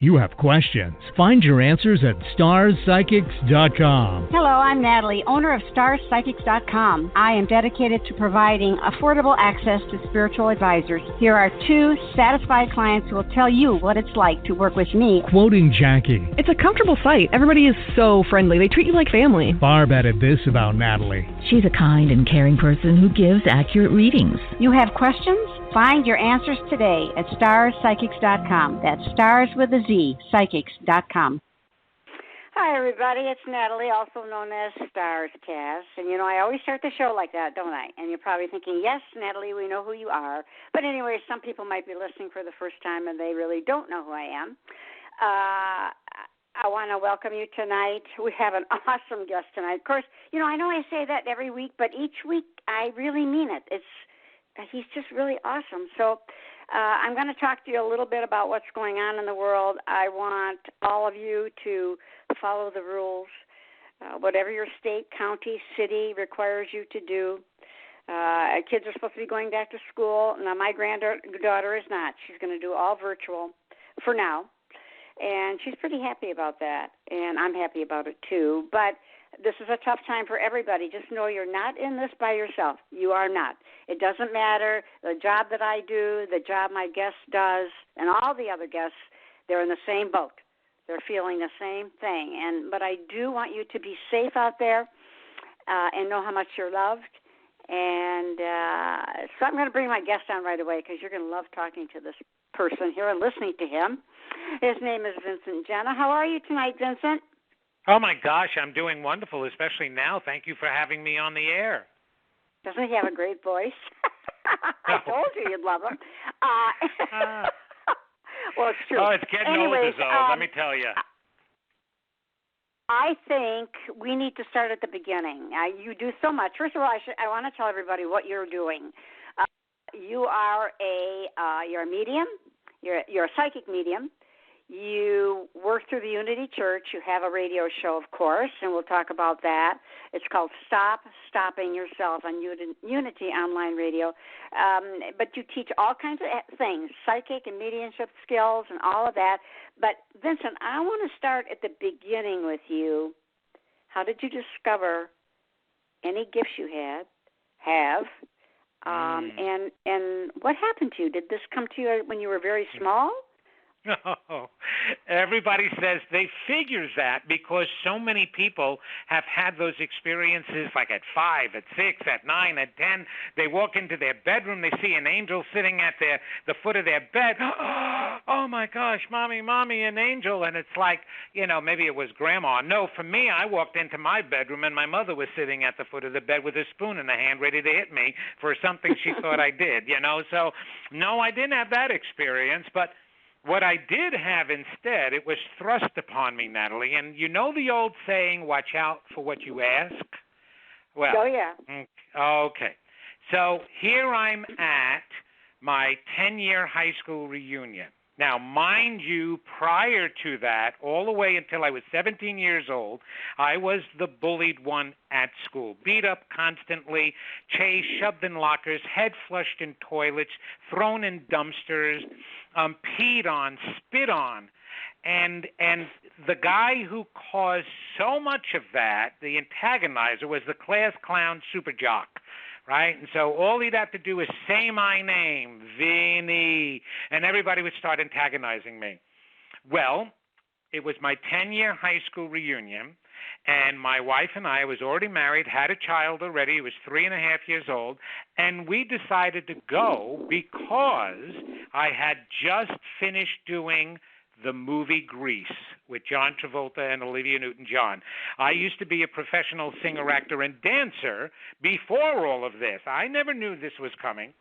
You have questions. Find your answers at StarZPsychics.com. Hello, I'm Natalie, owner of StarZPsychics.com. I am dedicated to providing affordable access to spiritual advisors. Here are 2 satisfied clients who will tell you what it's like to work with me. Quoting Jackie. It's a comfortable site. Everybody is so friendly. They treat you like family. Barb added this about Natalie. She's a kind and caring person who gives accurate readings. You have questions? Find your answers today at StarZPsychics.com. That's stars with a Z, psychics.com. Hi, everybody. It's Natalie, also known as StarZ Cast. And, you know, I always start the show like that, don't I? And you're probably thinking, yes, Natalie, we know who you are. But anyway, some people might be listening for the first time and they really don't know who I am. I want to welcome you tonight. We have an awesome guest tonight. Of course, you know I say that every week, but each week I really mean it. He's just really awesome. So I'm going to talk to you a little bit about what's going on in the world. I want all of you to follow the rules, whatever your state, county, city requires you to do. Kids are supposed to be going back to school. Now, my granddaughter is not. She's going to do all virtual for now, and she's pretty happy about that, and I'm happy about it too. But this is a tough time for everybody. Just know you're not in this by yourself. You are not. It doesn't matter. The job that I do, the job my guest does, and all the other guests, they're in the same boat. They're feeling the same thing. But I do want you to be safe out there and know how much you're loved. And so I'm going to bring my guest on right away because you're going to love talking to this person here and listening to him. His name is Vincent Genna. How are you tonight, Vincent? Oh, my gosh, I'm doing wonderful, especially now. Thank you for having me on the air. Doesn't he have a great voice? I told you you'd love him. Well, it's true. Oh, it's getting older, though, let me tell you. I think we need to start at the beginning. You do so much. First of all, I want to tell everybody what you're doing. You are you're a medium. You're a psychic medium. You work through the Unity Church. You have a radio show, of course, and we'll talk about that. It's called Stop Stopping Yourself on Unity Online Radio. But you teach all kinds of things, psychic and mediumship skills and all of that. But, Vincent, I want to start at the beginning with you. How did you discover any gifts you have? And what happened to you? Did this come to you when you were very small? No, everybody says they figures that because so many people have had those experiences like at 5, at 6, at 9, at 10. They walk into their bedroom, they see an angel sitting at the foot of their bed. Oh, my gosh, mommy, an angel. And it's like, maybe it was grandma. No, for me, I walked into my bedroom and my mother was sitting at the foot of the bed with a spoon in her hand ready to hit me for something she thought I did, So, no, I didn't have that experience, but what I did have instead, it was thrust upon me, Natalie. And you know the old saying, watch out for what you ask? Well, oh, yeah. Okay. So here I'm at my 10-year high school reunion. Now, mind you, prior to that, all the way until I was 17 years old, I was the bullied one at school, beat up constantly, chased, shoved in lockers, head flushed in toilets, thrown in dumpsters, peed on, spit on. And the guy who caused so much of that, the antagonizer, was the class clown super jock. Right? And so all he'd have to do is say my name, Vinny, and everybody would start antagonizing me. Well, it was my 10-year high school reunion, and my wife and I was already married, had a child already. He was 3.5 years old, and we decided to go because I had just finished doing the movie Grease with John Travolta and Olivia Newton-John. I used to be a professional singer, actor, and dancer before all of this. I never knew this was coming.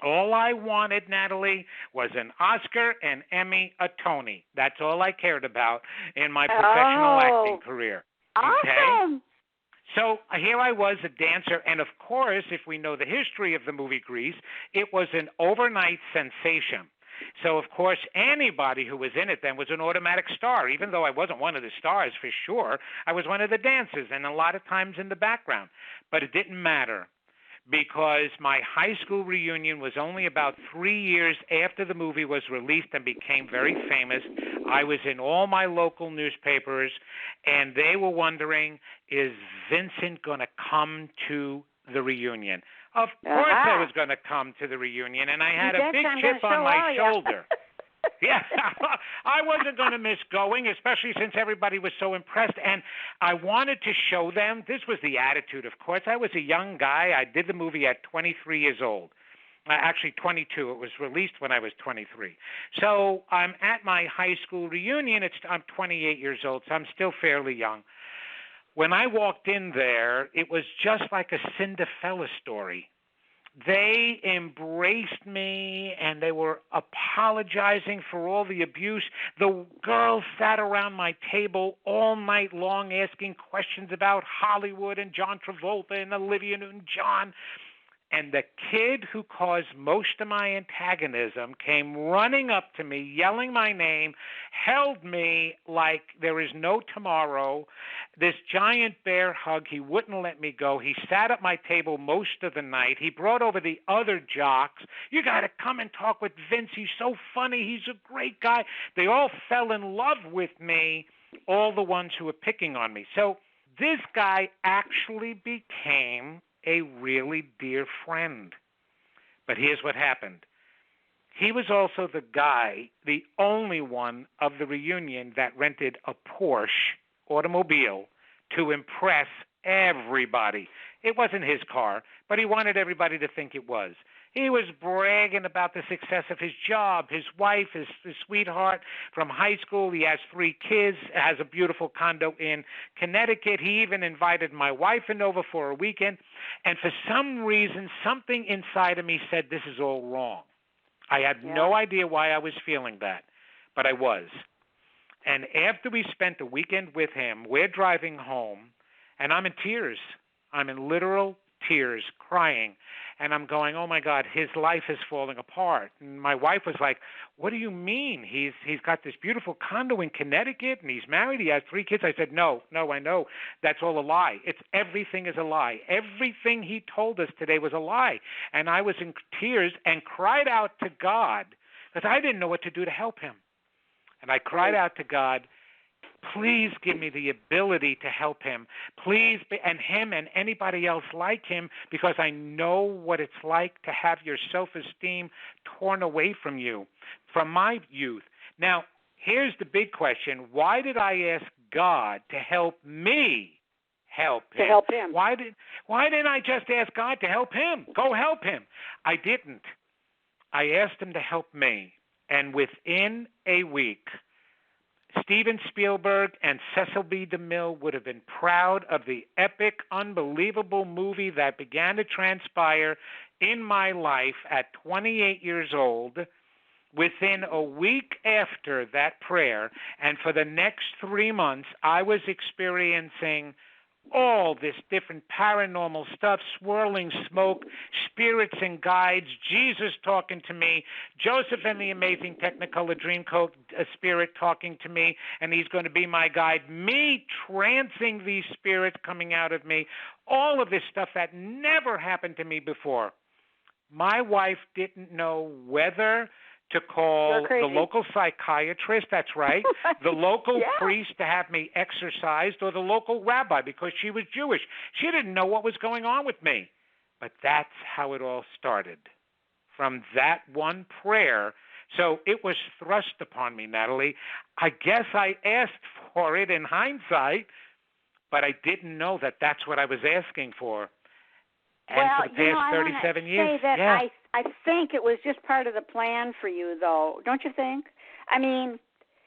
All I wanted, Natalie, was an Oscar, an Emmy, a Tony. That's all I cared about in my professional acting career. Okay? Awesome. So here I was, a dancer, and of course, if we know the history of the movie Grease, it was an overnight sensation. So, of course, anybody who was in it then was an automatic star, even though I wasn't one of the stars for sure. I was one of the dancers and a lot of times in the background. But it didn't matter because my high school reunion was only about 3 years after the movie was released and became very famous. I was in all my local newspapers, and they were wondering, is Vincent going to come to the reunion? Of course I was going to come to the reunion, and I had a big chip on my shoulder. Yeah, I wasn't going to miss going, especially since everybody was so impressed. And I wanted to show them. This was the attitude, of course. I was a young guy. I did the movie at 23 years old. Actually, 22. It was released when I was 23. So I'm at my high school reunion. I'm 28 years old, so I'm still fairly young. When I walked in there, it was just like a Cinderella story. They embraced me, and they were apologizing for all the abuse. The girls sat around my table all night long asking questions about Hollywood and John Travolta and Olivia Newton-John. And the kid who caused most of my antagonism came running up to me, yelling my name, held me like there is no tomorrow, this giant bear hug. He wouldn't let me go. He sat at my table most of the night. He brought over the other jocks. You got to come and talk with Vince. He's so funny. He's a great guy. They all fell in love with me, all the ones who were picking on me. So this guy actually became a really dear friend. But here's what happened. He was also the guy, the only one of the reunion that rented a Porsche automobile to impress everybody. It wasn't his car, but he wanted everybody to think it was. He was bragging about the success of his job, his wife, his sweetheart from high school. He has 3 kids, has a beautiful condo in Connecticut. He even invited my wife in over for a weekend. And for some reason, something inside of me said, this is all wrong. I had no idea why I was feeling that, but I was. And after we spent the weekend with him, we're driving home, and I'm in tears. I'm in literal tears, crying. And I'm going, oh, my God, his life is falling apart. And my wife was like, what do you mean? He's got this beautiful condo in Connecticut, and he's married. He has 3 kids. I said, no, I know. That's all a lie. Everything is a lie. Everything he told us today was a lie. And I was in tears and cried out to God because I didn't know what to do to help him. And I cried out to God, please give me the ability to help him, please, and him and anybody else like him, because I know what it's like to have your self-esteem torn away from you, from my youth. Now, here's the big question. Why did I ask God to help me help him? To help him. Why didn't I just ask God to help him? Go help him. I didn't. I asked him to help me, and within a week, Steven Spielberg and Cecil B. DeMille would have been proud of the epic, unbelievable movie that began to transpire in my life at 28 years old. Within a week after that prayer, and for the next 3 months, I was experiencing all this different paranormal stuff, swirling smoke, spirits and guides, Jesus talking to me, Joseph and the Amazing Technicolor Dreamcoat spirit talking to me, and he's going to be my guide, me trancing these spirits coming out of me, all of this stuff that never happened to me before. My wife didn't know whether to call the local psychiatrist, that's right, the local priest to have me exorcised, or the local rabbi because she was Jewish. She didn't know what was going on with me. But that's how it all started, from that one prayer. So it was thrust upon me, Natalie. I guess I asked for it in hindsight, but I didn't know that that's what I was asking for. And for the past 37 years, I think it was just part of the plan for you, though. Don't you think? I mean,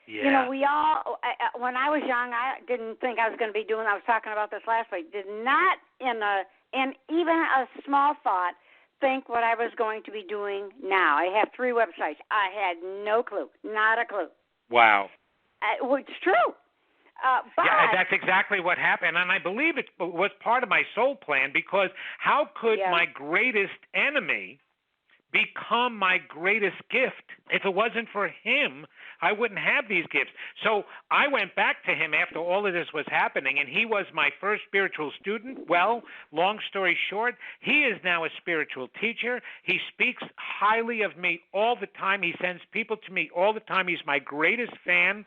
you know, we all, when I was young, I didn't think I was going to be doing, I was talking about this last week, did not in even a small thought think what I was going to be doing now. I have 3 websites. I had no clue, not a clue. Wow. It's true. But that's exactly what happened, and I believe it was part of my soul plan, because how could my greatest enemy become my greatest gift. If it wasn't for him, I wouldn't have these gifts. So I went back to him after all of this was happening, and he was my first spiritual student. Well, long story short, he is now a spiritual teacher. He speaks highly of me all the time. He sends people to me all the time. He's my greatest fan.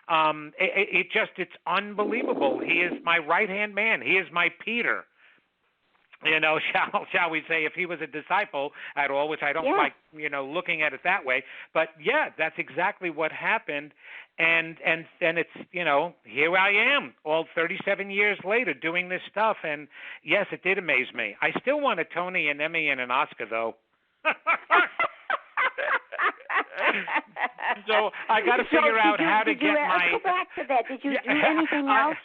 It's unbelievable. He is my right-hand man. He is my Peter. You know, shall we say, if he was a disciple at all, which I don't like, looking at it that way. But, yeah, that's exactly what happened. And then it's, here I am, all 37 years later doing this stuff. And, yes, it did amaze me. I still want a Tony, an Emmy, and an Oscar, though. So I got to figure out how to get my... Go back to that. Did you do anything else?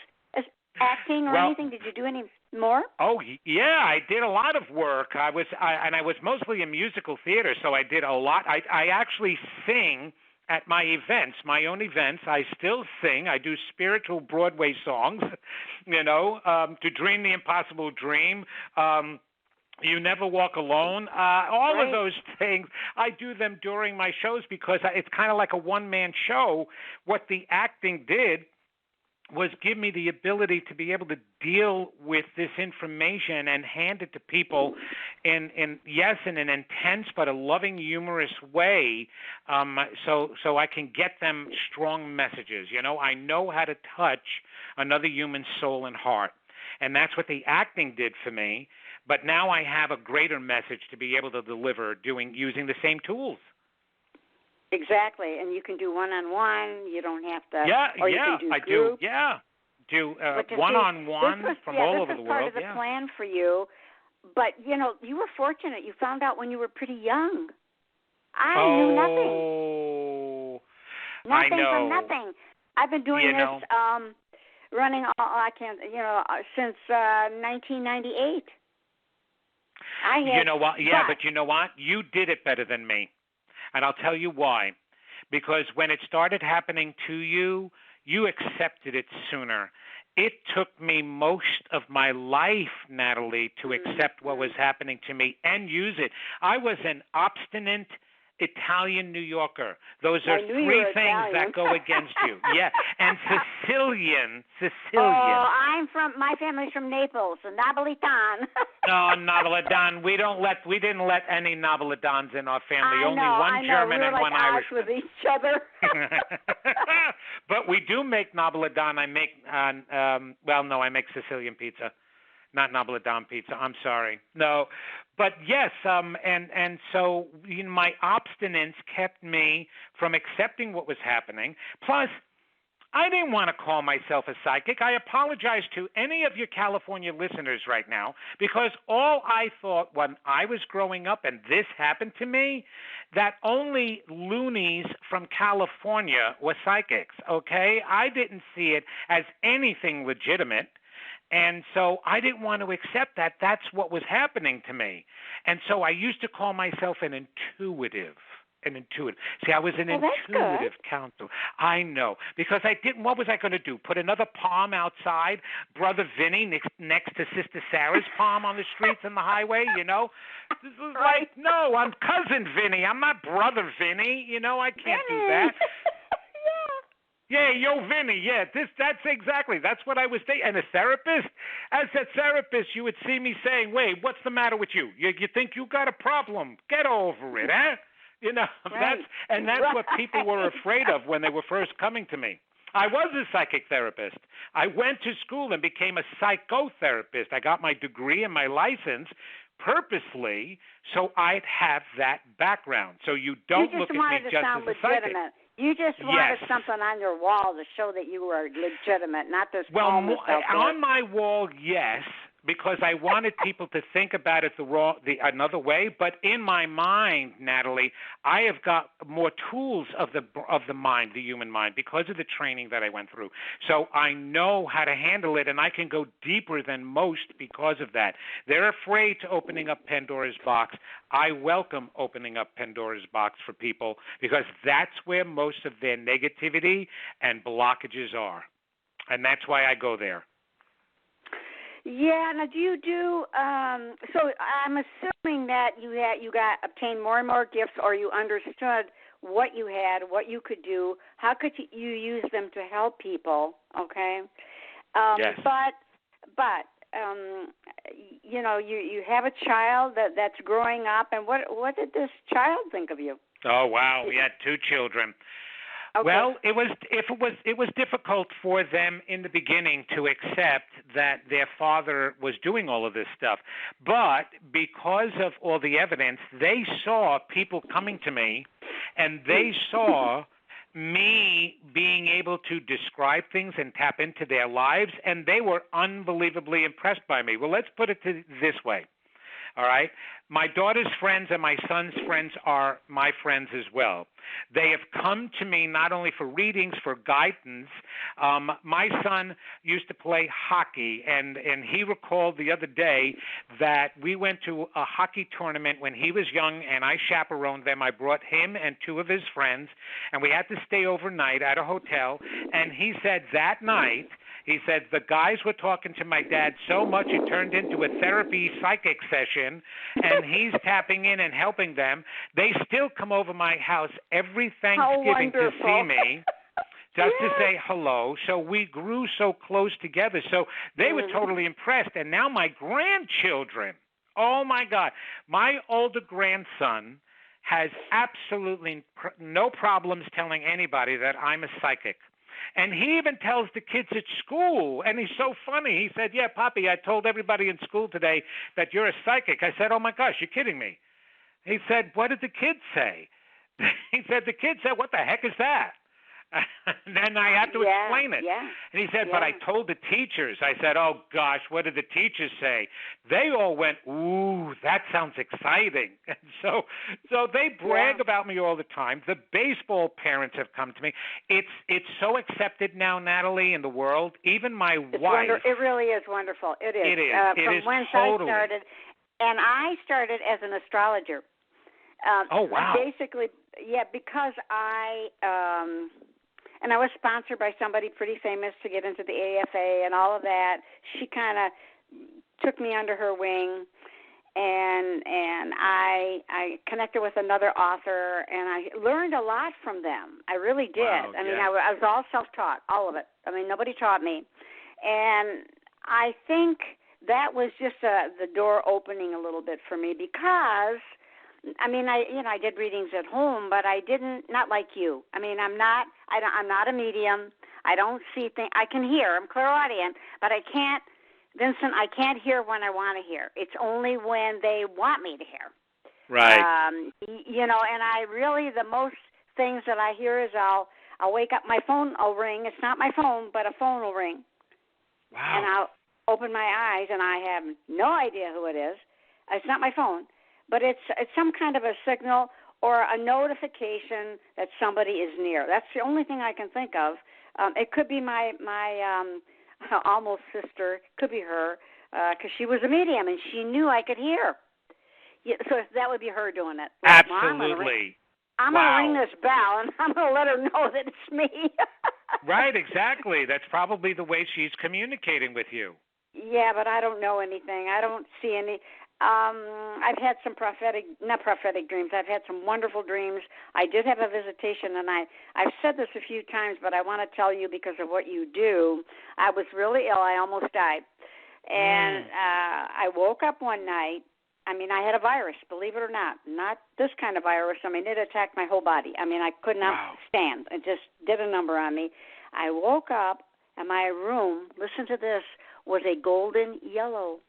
Acting or anything? Did you do any more? Oh yeah, I did a lot of work. I was mostly in musical theater, so I did a lot. I actually sing at my events, my own events. I still sing. I do spiritual Broadway songs, To Dream the Impossible Dream. You Never Walk Alone, all of those things. I do them during my shows because it's kind of like a one-man show. What the acting did was give me the ability to be able to deal with this information and hand it to people in an intense but a loving, humorous way, so I can get them strong messages. I know how to touch another human soul and heart, and that's what the acting did for me. But now I have a greater message to be able to deliver using the same tools. Exactly, and you can do one-on-one. You don't have to. You can do group. Do one-on-one from all over the world. This is part of the plan for you. But you were fortunate. You found out when you were pretty young. I knew nothing. I know. From nothing. I've been doing this, running. Since 1998. You know what? Yeah, but you know what? You did it better than me. And I'll tell you why. Because when it started happening to you, you accepted it sooner. It took me most of my life, Natalie, to accept what was happening to me and use it. I was an obstinate Italian New Yorker. Those are three things that go against you. Yeah, and Sicilian. Oh, my family's from Naples, Napolitan. No, Napolitan. We didn't let any Napolitans in our family. Only one German and one Irish. With each other. But we do make Napolitan. I make Sicilian pizza. Not Napolitan pizza. I'm sorry. No, but yes, and so my obstinance kept me from accepting what was happening. Plus, I didn't want to call myself a psychic. I apologize to any of your California listeners right now because all I thought when I was growing up and this happened to me, that only loonies from California were psychics. Okay, I didn't see it as anything legitimate. And so I didn't want to accept that. That's what was happening to me. And so I used to call myself an intuitive. See, I was an intuitive counselor. I know. Because I didn't, what was I going to do? Put another palm outside, Brother Vinny next to Sister Sarah's palm on the streets and the highway, This is like, no, I'm Cousin Vinny. I'm not Brother Vinny. I can't do that. Yeah, yo, Vinny, that's what I was saying. And a therapist, as a therapist, you would see me saying, wait, what's the matter with you? You think you got a problem? Get over it, huh? That's what people were afraid of when they were first coming to me. I was a psychic therapist. I went to school and became a psychotherapist. I got my degree and my license purposely so I'd have that background. So you don't look at me just as a psychic. You just wanted something on your wall to show that you were legitimate, not this. Well, on my wall, yes, because I wanted people to think about it another way. But in my mind, Natalie, I have got more tools of the mind, the human mind, because of the training that I went through. So I know how to handle it, and I can go deeper than most because of that. They're afraid to opening up Pandora's box. I welcome opening up Pandora's box for people because that's where most of their negativity and blockages are. And that's why I go there. Yeah. Now, do you do? So I'm assuming that you obtained more and more gifts, or you understood what you had, what you could do, how could you use them to help people? Okay. Yes. But you know, you have a child that's growing up, and what did this child think of you? Oh wow, we had 2 children. Okay. Well, it was difficult for them in the beginning to accept that their father was doing all of this stuff. But because of all the evidence, they saw people coming to me, and they saw me being able to describe things and tap into their lives, and they were unbelievably impressed by me. Well, let's put it this way. All right? My daughter's friends and my son's friends are my friends as well. They have come to me not only for readings, for guidance. My son used to play hockey, and he recalled the other day that we went to a hockey tournament when he was young, and I chaperoned them. I brought him and 2 of his friends, and we had to stay overnight at a hotel. And he said that night, he said, the guys were talking to my dad so much it turned into a therapy psychic session, and he's tapping in and helping them. They still come over my house every Thanksgiving to see me, just to say hello. So we grew so close together. So they were totally impressed. And now my grandchildren, oh, my God, my older grandson has absolutely no problems telling anybody that I'm a psychic. And he even tells the kids at school, and he's so funny. He said, yeah, Poppy, I told everybody in school today that you're a psychic. I said, oh, my gosh, you're kidding me. He said, what did the kids say? He said, the kids said, what the heck is that? And then I had to explain it. Yeah, and he said, but I told the teachers. I said, oh, gosh, what did the teachers say? They all went, ooh, that sounds exciting. And so they brag about me all the time. The baseball parents have come to me. It's so accepted now, Natalie, in the world. Even my wife. It really is wonderful. It is. It is. From whence I started. And I started as an astrologer. Oh, wow. Basically, yeah, because and I was sponsored by somebody pretty famous to get into the AFA and all of that. She kind of took me under her wing, and I connected with another author, and I learned a lot from them. I really did. Wow, I mean, I was all self-taught, all of it. I mean, nobody taught me. And I think that was just the door opening a little bit for me because – I mean, I did readings at home, but I didn't, not like you. I mean, I'm not a medium. I don't see things. I can hear. I'm clairaudient, but I can't, Vincent, I can't hear when I want to hear. It's only when they want me to hear. Right. You know, and I really, the most things that I hear is I'll wake up, my phone will ring. It's not my phone, but a phone will ring. Wow. And I'll open my eyes, and I have no idea who it is. It's not my phone. But it's some kind of a signal or a notification that somebody is near. That's the only thing I can think of. It could be my almost sister. Could be her because she was a medium and she knew I could hear. Yeah, so that would be her doing it. Like, absolutely. I'm going to ring this bell and I'm going to let her know that it's me. Right, exactly. That's probably the way she's communicating with you. Yeah, but I don't know anything. I don't see any. I've had some not prophetic dreams. I've had some wonderful dreams. I did have a visitation, and I've said this a few times, but I want to tell you because of what you do. I was really ill. I almost died. And I woke up one night. I mean, I had a virus, believe it or not this kind of virus. I mean, it attacked my whole body. I mean, I could not stand. It just did a number on me. I woke up, and my room, listen to this, was a golden yellow.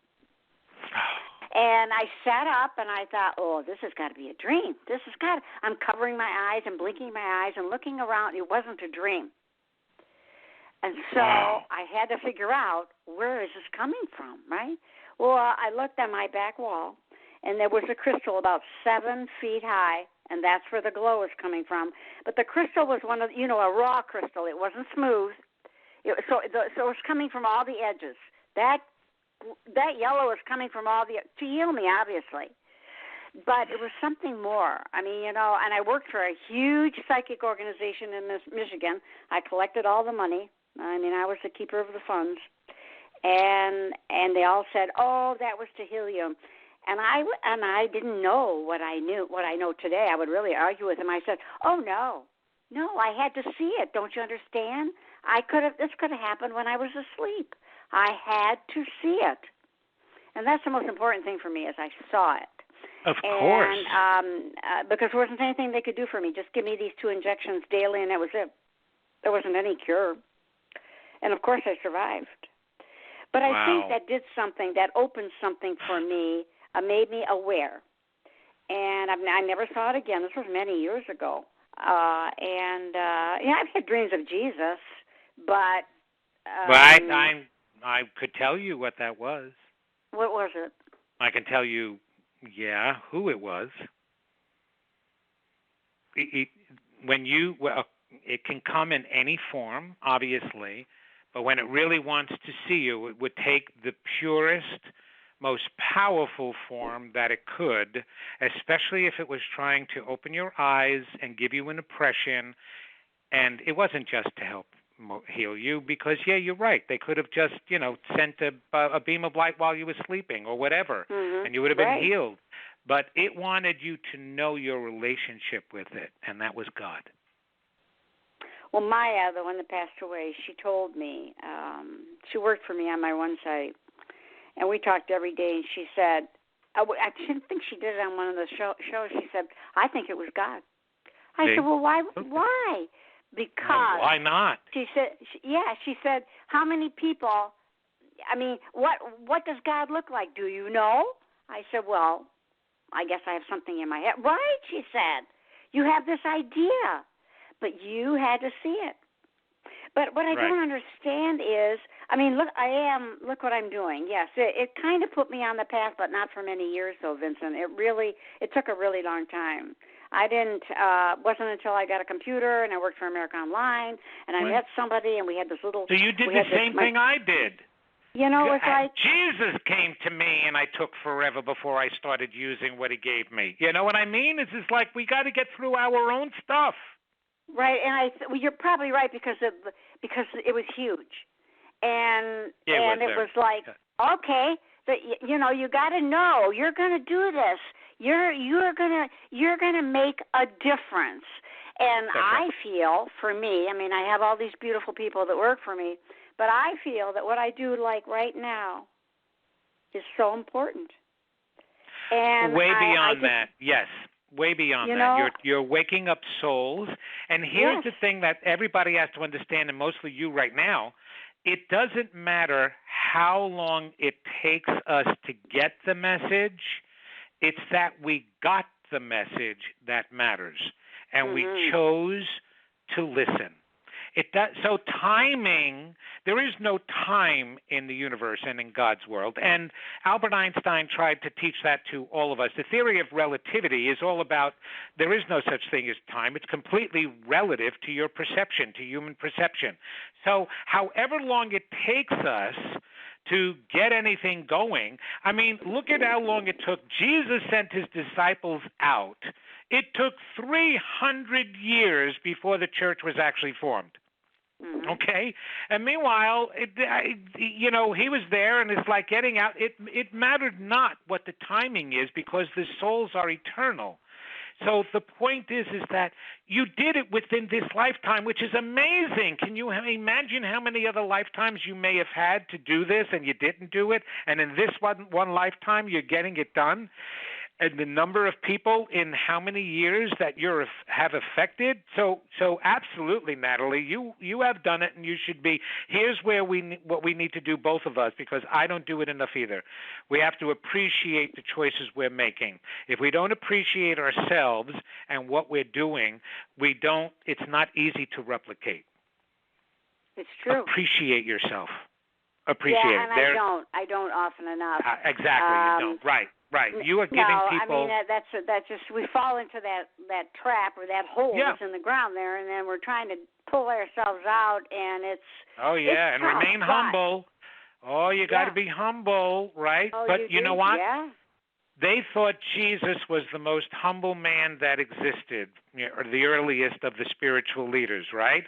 And I sat up and I thought, oh, this has got to be a dream. I'm covering my eyes and blinking my eyes and looking around. It wasn't a dream. And so I had to figure out, where is this coming from, right? Well, I looked at my back wall, and there was a crystal about 7 feet high, and that's where the glow is coming from. But the crystal was one of, a raw crystal. It wasn't smooth. So it was coming from all the edges. That yellow is coming from to heal me, obviously. But it was something more. I mean, and I worked for a huge psychic organization in Michigan. I collected all the money. I mean, I was the keeper of the funds. and they all said, "Oh, that was to heal you." And I didn't know what I know today. I would really argue with them. I said, "Oh no, I had to see it. Don't you understand? This could have happened when I was asleep. I had to see it." And that's the most important thing for me, is I saw it. Of course. And because there wasn't anything they could do for me. Just give me these 2 injections daily, and that was it. There wasn't any cure. And, of course, I survived. But I think that did something, that opened something for me, made me aware. And I never saw it again. This was many years ago. I've had dreams of Jesus, but... I could tell you what that was. What was it? I can tell you, who it was. It can come in any form, obviously, but when it really wants to see you, it would take the purest, most powerful form that it could, especially if it was trying to open your eyes and give you an impression. And it wasn't just to help heal you, because you're right, they could have just sent a beam of light while you were sleeping or whatever, and you would have been healed. But it wanted you to know your relationship with it, and that was God. Well, Maya, the one that passed away, she told me, she worked for me on my one site, and we talked every day, and she said, I didn't think she did it on one of the shows, she said, "I think it was God." I said, "Well, why? Why?" Because why not? She said, "How many people? I mean, what does God look like? Do you know?" I said, "Well, I guess I have something in my head." "Right," she said. "You have this idea, but you had to see it." But what I don't understand is, I mean, look what I'm doing. Yes, it kind of put me on the path, but not for many years, though, Vincent. It took a really long time. Wasn't until I got a computer and I worked for America Online and I met somebody and we had this little... So you did the same thing I did. It's like... Jesus came to me and I took forever before I started using what he gave me. You know what I mean? It's just like we got to get through our own stuff. Right, and you're probably right because it was huge. And it was like, okay, you got to know you're going to do this. You're gonna make a difference. And I feel, for me, I mean, I have all these beautiful people that work for me, but I feel that what I do right now is so important. And way beyond that, yes. Way beyond that. You're waking up souls. And here's the thing that everybody has to understand, and mostly you right now, it doesn't matter how long it takes us to get the message. It's that we got the message that matters, and we chose to listen. So timing, there is no time in the universe and in God's world. And Albert Einstein tried to teach that to all of us. The theory of relativity is all about there is no such thing as time. It's completely relative to your perception, to human perception. So however long it takes us to get anything going, I mean, look at how long it took. Jesus sent his disciples out. It took 300 years before the church was actually formed. Okay? And meanwhile, he was there, and it's like getting out. It mattered not what the timing is because the souls are eternal. So the point is that you did it within this lifetime, which is amazing. Can you imagine how many other lifetimes you may have had to do this and you didn't do it, and in this one lifetime you're getting it done? And the number of people in how many years that you have affected? So absolutely, Natalie, you have done it, and you should be. Here's where what we need to do, both of us, because I don't do it enough either. We have to appreciate the choices we're making. If we don't appreciate ourselves and what we're doing, it's not easy to replicate. It's true. Appreciate yourself. Appreciate it. And I don't often enough. Exactly, you don't. Right. You are giving people... I mean, that's just, we fall into that trap or that hole that's in the ground there, and then we're trying to pull ourselves out, and it's... Oh, yeah, it's and tough, remain humble. Oh, you got to be humble, right? Oh, but you know what? Yeah. They thought Jesus was the most humble man that existed, or the earliest of the spiritual leaders, right?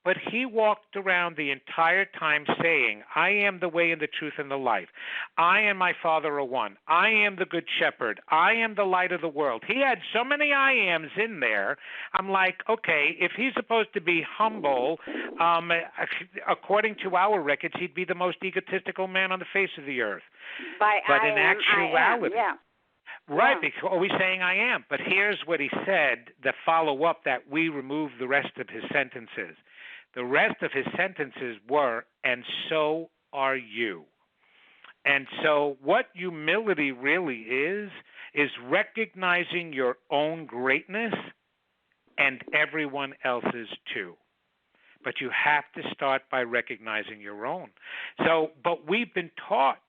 But he walked around the entire time saying, I am the way and the truth and the life. I and my Father are one. I am the good shepherd. I am the light of the world. He had so many I ams in there. I'm like, okay, if he's supposed to be humble, according to our records, he'd be the most egotistical man on the face of the earth. But in actuality, right, because always saying I am. But here's what he said, the follow-up that we removed the rest of his sentences. The rest of his sentences were, and so are you. And so what humility really is recognizing your own greatness and everyone else's too. But you have to start by recognizing your own. So, but we've been taught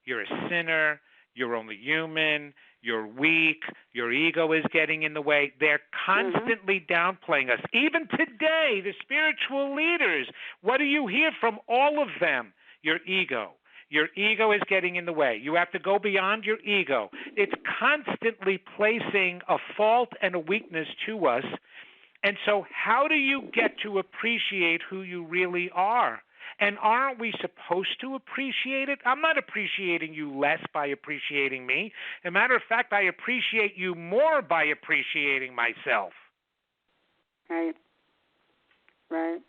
you're a sinner, you're only human, you're weak, your ego is getting in the way. They're constantly downplaying us. Even today, the spiritual leaders, what do you hear from all of them? Your ego. Your ego is getting in the way. You have to go beyond your ego. It's constantly placing a fault and a weakness to us. And so how do you get to appreciate who you really are? And aren't we supposed to appreciate it? I'm not appreciating you less by appreciating me. As a matter of fact, I appreciate you more by appreciating myself. Right. Right.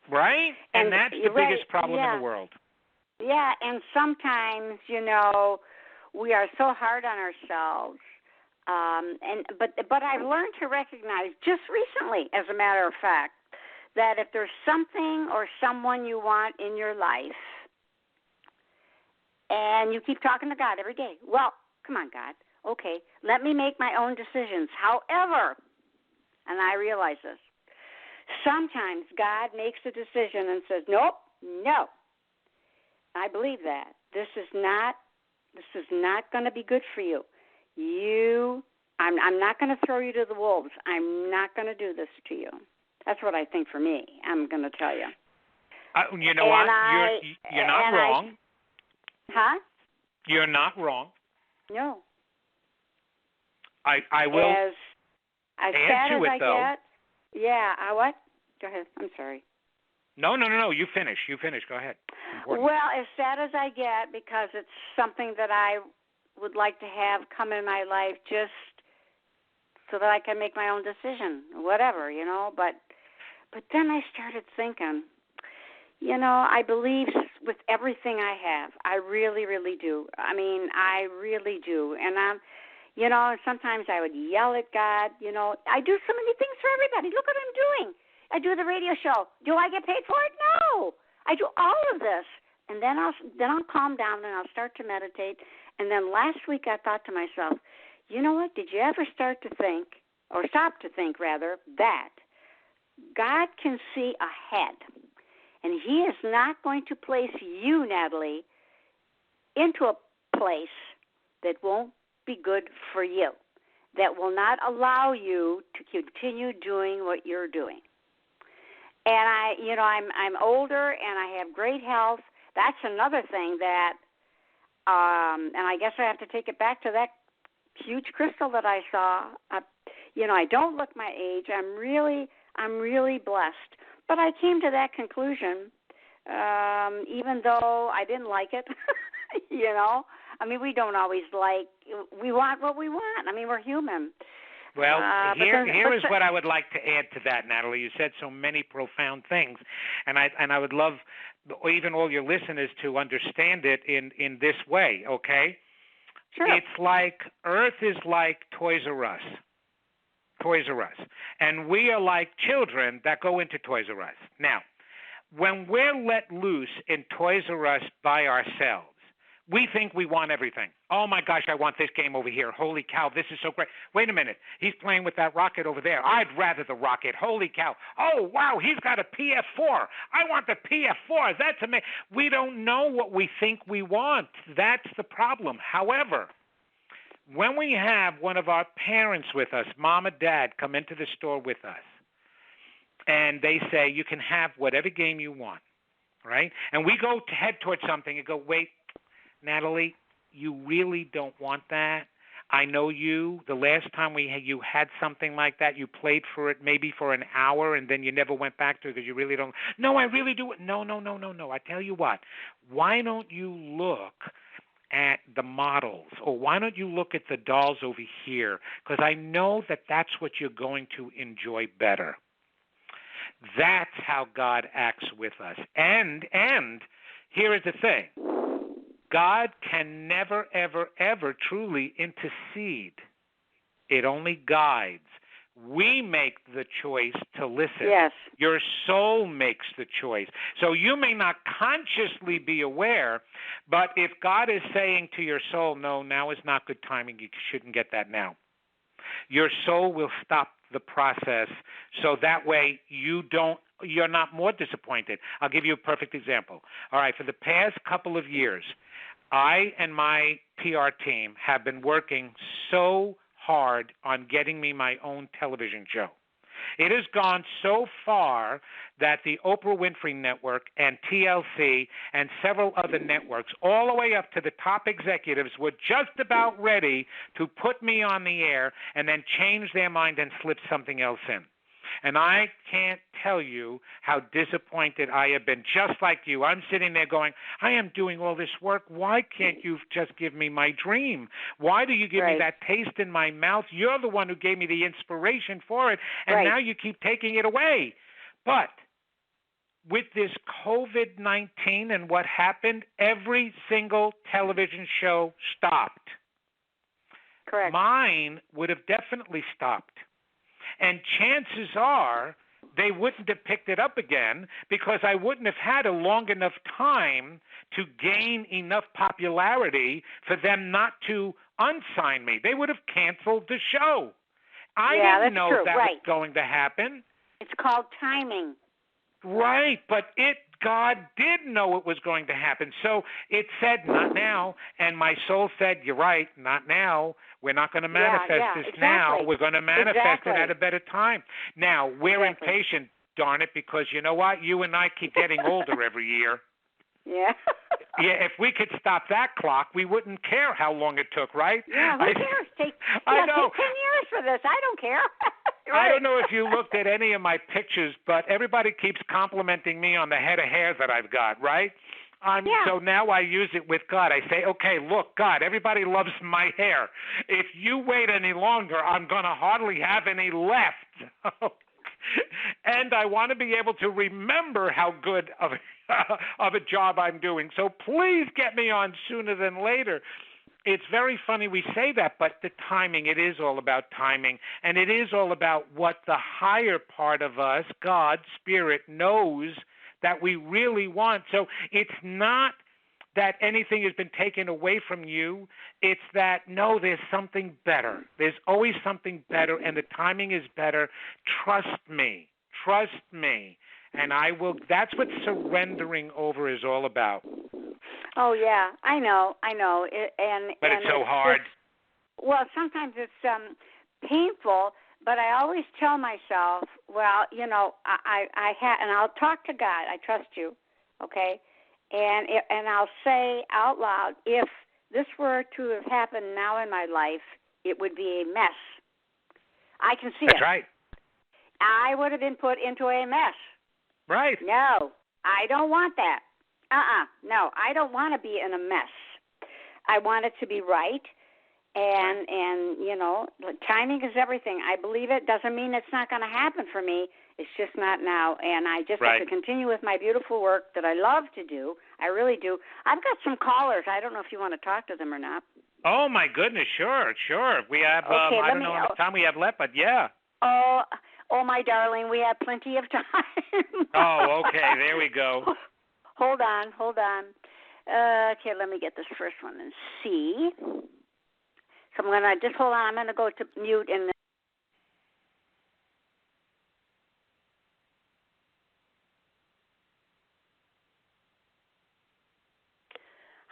Right? And that's the biggest problem in the world. Yeah, and sometimes, we are so hard on ourselves. But I've learned to recognize just recently, as a matter of fact, that if there's something or someone you want in your life and you keep talking to God every day, well, come on, God, okay, let me make my own decisions. However, and I realize this, sometimes God makes a decision and says, nope, no. I believe that. This is not going to be good for you. I'm not going to throw you to the wolves. I'm not going to do this to you. That's what I think for me. I'm going to tell you. You know what? You're not wrong. Huh? You're not wrong. No. I will as add to it, though. Yeah. What? Go ahead. I'm sorry. No. You finish. Go ahead. Important. Well, as sad as I get, because it's something that I would like to have come in my life just so that I can make my own decision, whatever, But then I started thinking, I believe with everything I have. I really, really do. I mean, I really do. And sometimes I would yell at God. I do so many things for everybody. Look what I'm doing. I do the radio show. Do I get paid for it? No. I do all of this. And then I'll calm down and I'll start to meditate. And then last week I thought to myself, you know what? Did you ever start to think, or stop to think rather, that God can see ahead, and He is not going to place you, Natalie, into a place that won't be good for you, that will not allow you to continue doing what you're doing. And I'm older and I have great health. That's another thing that, and I guess I have to take it back to that huge crystal that I saw. I don't look my age. I'm really blessed. But I came to that conclusion, even though I didn't like it. I mean, we don't always we want what we want. I mean, we're human. Well, here is what I would like to add to that, Natalie. You said so many profound things, and I would love even all your listeners to understand it in this way, okay? Sure. It's like Earth is like Toys R Us. And we are like children that go into Toys R Us. Now, when we're let loose in Toys R Us by ourselves, we think we want everything. Oh, my gosh, I want this game over here. Holy cow, this is so great. Wait a minute. He's playing with that rocket over there. I'd rather the rocket. Holy cow. Oh, wow, he's got a PF4. I want the PF4. That's amazing. We don't know what we think we want. That's the problem. However, when we have one of our parents with us, mom or dad, come into the store with us, and they say, you can have whatever game you want, right? And we go to head towards something and go, wait, Natalie, you really don't want that? I know you. The last time you had something like that, you played for it maybe for an hour, and then you never went back to it because you really don't. No, I really do. No. I tell you what. Why don't you look at the models, or why don't you look at the dolls over here? Because I know that that's what you're going to enjoy better. That's how God acts with us. And here is the thing. God can never, ever, ever truly intercede. It only guides. We make the choice to listen. Yes. Your soul makes the choice. So you may not consciously be aware, but if God is saying to your soul, no, now is not good timing, you shouldn't get that now, your soul will stop the process so that way you're not more disappointed. I'll give you a perfect example. All right, for the past couple of years, I and my PR team have been working so hard on getting me my own television show. It has gone so far that the Oprah Winfrey Network and TLC and several other networks, all the way up to the top executives, were just about ready to put me on the air and then change their mind and slip something else in. And I can't tell you how disappointed I have been, just like you. I'm sitting there going, I am doing all this work. Why can't you just give me my dream? Why do you give me that taste in my mouth? You're the one who gave me the inspiration for it, and now you keep taking it away. But with this COVID-19 and what happened, every single television show stopped. Correct. Mine would have definitely stopped. And chances are they wouldn't have picked it up again because I wouldn't have had a long enough time to gain enough popularity for them not to unsign me. They would have canceled the show. I didn't know that was going to happen. It's called timing. Right, but God did know it was going to happen. So it said, not now. And my soul said, you're right, not now. We're not going to manifest this now. We're going to manifest it at a better time. Now, we're impatient, darn it, because you know what? You and I keep getting older every year. Yeah. Yeah, if we could stop that clock, we wouldn't care how long it took, right? Yeah, who cares? Take 10 years for this. I don't care. I don't know if you looked at any of my pictures, but everybody keeps complimenting me on the head of hair that I've got, right? So now I use it with God. I say, okay, look, God, everybody loves my hair. If you wait any longer, I'm going to hardly have any left. And I want to be able to remember how good of a job I'm doing. So please get me on sooner than later. It's very funny we say that, but the timing, it is all about timing. And it is all about what the higher part of us, God, Spirit, knows that we really want. So it's not that anything has been taken away from you. It's that, no, there's something better. There's always something better, and the timing is better. Trust me. Trust me. And I will. That's what surrendering over is all about. Oh, yeah. I know. But it's so hard. Well, sometimes it's painful, but I always tell myself, well, you know, and I'll talk to God. I trust you, okay? And I'll say out loud, if this were to have happened now in my life, it would be a mess. I can see it. That's right. I would have been put into a mess. Right. No, I don't want that. No, I don't want to be in a mess. I want it to be right. And you know, timing is everything. I believe it. Doesn't mean it's not going to happen for me. It's just not now. And I just have to continue with my beautiful work that I love to do. I really do. I've got some callers. I don't know if you want to talk to them or not. Oh, my goodness. Sure. We have, I don't know how much time we have left, but yeah. Oh, my darling, we have plenty of time. Oh, okay. There we go. Hold on. Okay, let me get this first one and see. So I'm going to just hold on. I'm going to go to mute and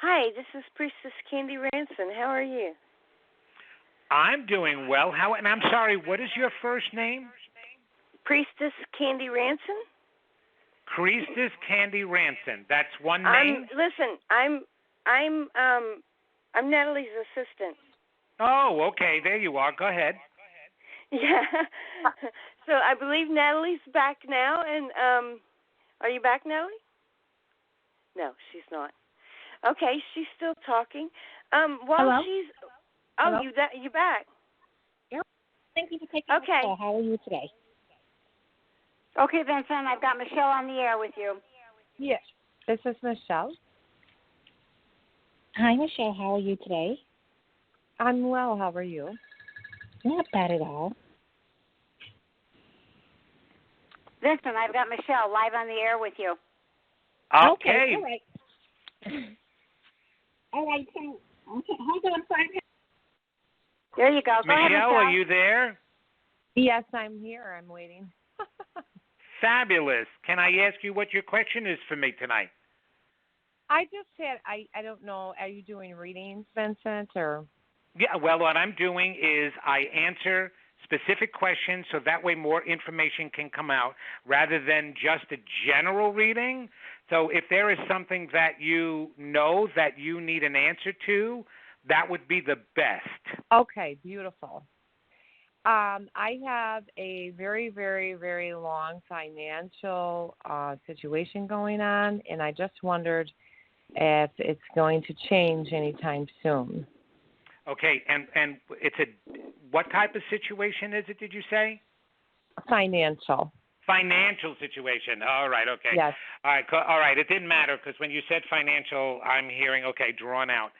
Hi, this is Priestess Candy Ranson. How are you? I'm doing well. And I'm sorry, what is your first name? Priestess Candy Ranson. Priestess Candy Ranson. That's one name? Listen, I'm Natalie's assistant. Oh, okay. There you are. Go ahead. Yeah. So I believe Natalie's back now, and are you back, Natalie? No, she's not. Okay, she's still talking. While Hello? she's Hello? you back? Yep. Thank you for taking the call. How are you today? Okay, Vincent, I've got Michelle on the air with you. Yes, this is Michelle. Hi, Michelle. How are you today? I'm well. How are you? Not bad at all. Vincent, I've got Michelle live on the air with you. Okay. All right. All right, so, okay, hold on for a minute. There you go. Go ahead, Michelle, are you there? Yes, I'm here. I'm waiting. Fabulous. Can I ask you what your question is for me tonight? I just had, I don't know, are you doing readings, Vincent, or? Yeah, well, what I'm doing is I answer specific questions so that way more information can come out rather than just a general reading. So if there is something that you know that you need an answer to, that would be the best. Okay, beautiful. I have a very, very, very long financial situation going on, and I just wondered if it's going to change anytime soon. Okay, and it's what type of situation is it, did you say? Financial. Financial situation. All right, okay. Yes. All right, it didn't matter because when you said financial, I'm hearing, okay, drawn out.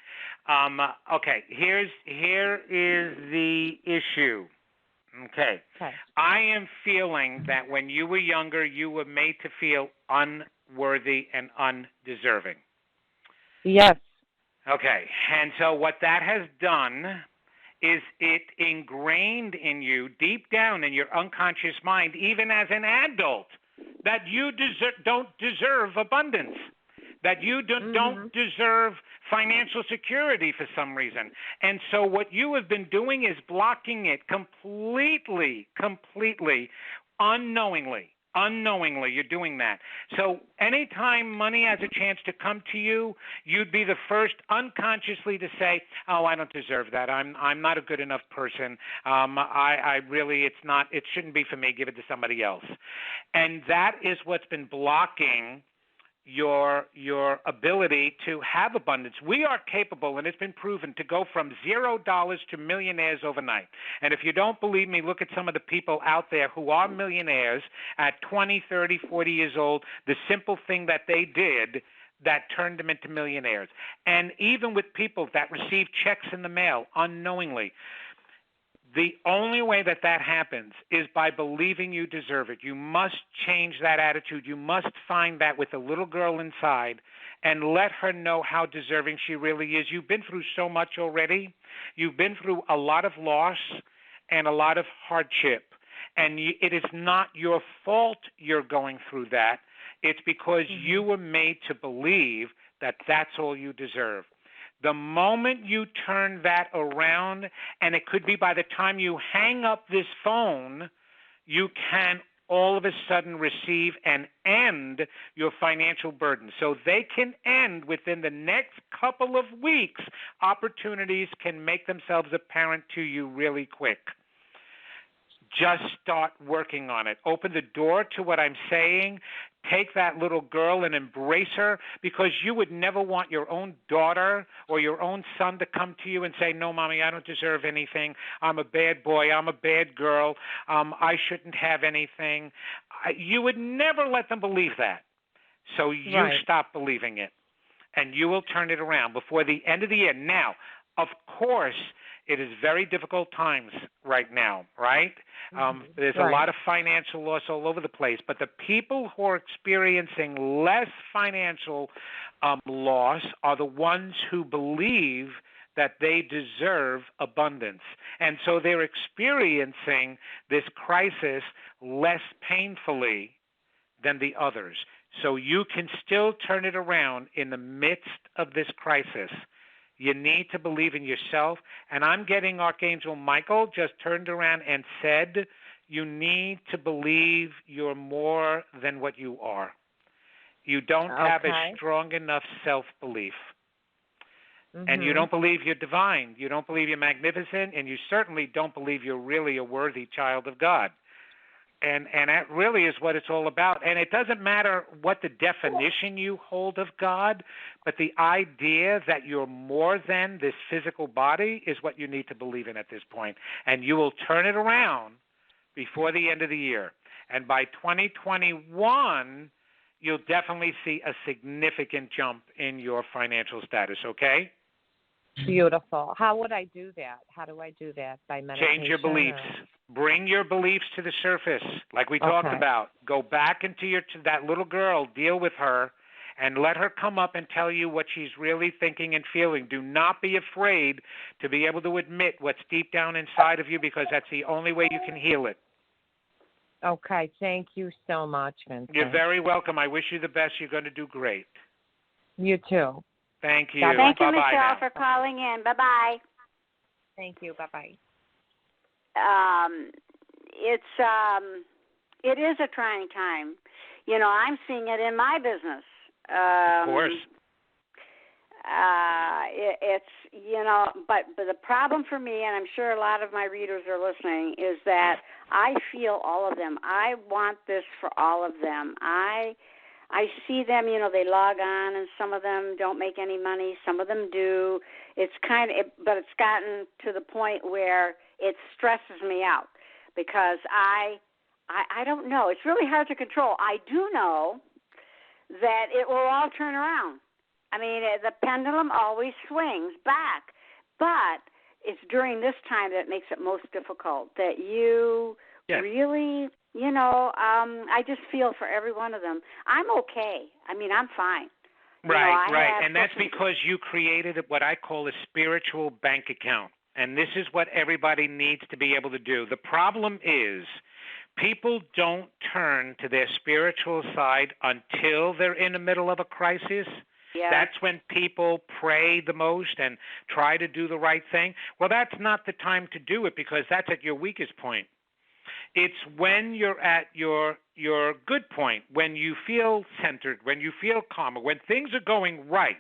Okay, here is the issue. Okay. I am feeling that when you were younger, you were made to feel unworthy and undeserving. Yes. Okay, and so what that has done is it ingrained in you, deep down in your unconscious mind, even as an adult, that you don't deserve abundance, that you don't deserve financial security for some reason. And so what you have been doing is blocking it completely, unknowingly, you're doing that. So anytime money has a chance to come to you, you'd be the first unconsciously to say, "Oh, I don't deserve that. I'm not a good enough person. I really, it shouldn't be for me. Give it to somebody else." And that is what's been blocking your ability to have abundance. We are capable, and it's been proven, to go from $0 to millionaires overnight. And if you don't believe me, look at some of the people out there who are millionaires at 20, 30, 40 years old, the simple thing that they did that turned them into millionaires. And even with people that receive checks in the mail unknowingly, the only way that happens is by believing you deserve it. You must change that attitude. You must find that with the little girl inside and let her know how deserving she really is. You've been through so much already. You've been through a lot of loss and a lot of hardship. And it is not your fault you're going through that. It's because you were made to believe that that's all you deserve. The moment you turn that around, and it could be by the time you hang up this phone, you can all of a sudden receive and end your financial burden. So they can end within the next couple of weeks. Opportunities can make themselves apparent to you really quick. Just start working on it. Open the door to what I'm saying. Take that little girl and embrace her, because you would never want your own daughter or your own son to come to you and say, "No, Mommy, I don't deserve anything. I'm a bad boy. I'm a bad girl. I shouldn't have anything." You would never let them believe that. So you stop believing it, and you will turn it around before the end of the year. Now, of course, it is very difficult times right now, right? There's a lot of financial loss all over the place. But the people who are experiencing less financial loss are the ones who believe that they deserve abundance. And so they're experiencing this crisis less painfully than the others. So you can still turn it around in the midst of this crisis. You need to believe in yourself. And I'm getting Archangel Michael just turned around and said, you need to believe you're more than what you are. You don't have a strong enough self-belief. And you don't believe you're divine. You don't believe you're magnificent, and you certainly don't believe you're really a worthy child of God. And that really is what it's all about. And it doesn't matter what the definition you hold of God, but the idea that you're more than this physical body is what you need to believe in at this point. And you will turn it around before the end of the year. And by 2021, you'll definitely see a significant jump in your financial status, okay? Beautiful. How would I do that? How do I do that? By meditation? Change your beliefs. Bring your beliefs to the surface, like we talked about. Go back into that little girl, deal with her, and let her come up and tell you what she's really thinking and feeling. Do not be afraid to be able to admit what's deep down inside of you, because that's the only way you can heal it. Okay. Thank you so much, Vincent. You're very welcome. I wish you the best. You're going to do great. You too. Thank you. Thank you, Bye-bye Michelle, now. for calling in. Bye-bye. Thank you. Bye-bye. It is a trying time. You know, I'm seeing it in my business. Of course. It's, you know, but the problem for me, and I'm sure a lot of my readers are listening, is that I feel all of them. I want this for all of them. I see them, you know, they log on, and some of them don't make any money. Some of them do. It's but it's gotten to the point where it stresses me out, because I don't know. It's really hard to control. I do know that it will all turn around. I mean, the pendulum always swings back, but it's during this time that makes it most difficult, that you really, you know, I just feel for every one of them. I'm okay. I mean, I'm fine. Right. And that's because you created what I call a spiritual bank account. And this is what everybody needs to be able to do. The problem is people don't turn to their spiritual side until they're in the middle of a crisis. Yeah. That's when people pray the most and try to do the right thing. Well, that's not the time to do it, because that's at your weakest point. It's when you're at your good point, when you feel centered, when you feel calmer, when things are going right.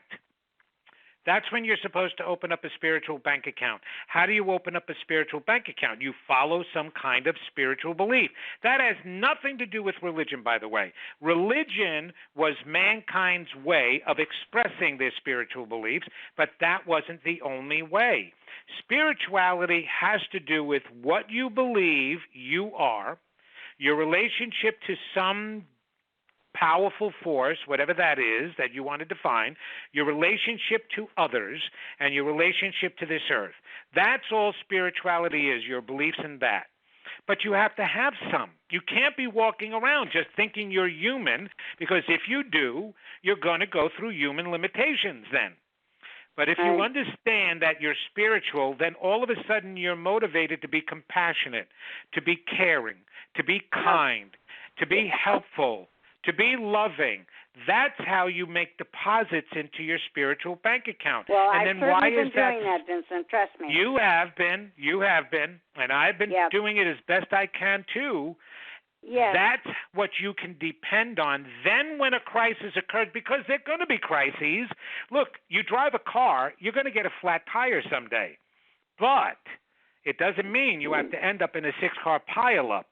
That's when you're supposed to open up a spiritual bank account. How do you open up a spiritual bank account? You follow some kind of spiritual belief. That has nothing to do with religion, by the way. Religion was mankind's way of expressing their spiritual beliefs, but that wasn't the only way. Spirituality has to do with what you believe you are, your relationship to some powerful force, whatever that is that you want to define, your relationship to others, and your relationship to this earth. That's all spirituality is, your beliefs in that. But you have to have some. You can't be walking around just thinking you're human, because if you do, you're going to go through human limitations then. But if you understand that you're spiritual, then all of a sudden you're motivated to be compassionate, to be caring, to be kind, to be helpful, to be loving. That's how you make deposits into your spiritual bank account. Well, and I've then certainly why been is that? doing that, Vincent. Trust me. You have been, and I've been doing it as best I can too. Yes. That's what you can depend on. Then when a crisis occurs, because there are going to be crises. Look, you drive a car, you're going to get a flat tire someday. But it doesn't mean you have to end up in a 6-car pileup.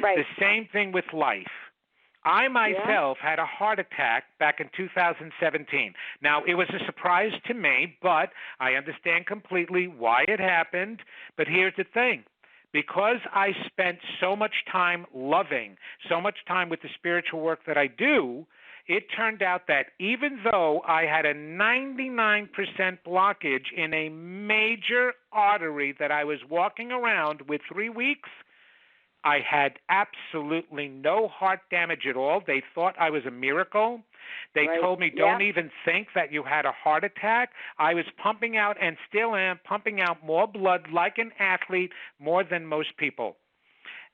Right. The same thing with life. I myself had a heart attack back in 2017. Now, it was a surprise to me, but I understand completely why it happened. But here's the thing. Because I spent so much time loving, so much time with the spiritual work that I do, it turned out that even though I had a 99% blockage in a major artery that I was walking around with 3 weeks, I had absolutely no heart damage at all. They thought I was a miracle. They told me, don't even think that you had a heart attack. I was pumping out, and still am, pumping out more blood like an athlete, more than most people.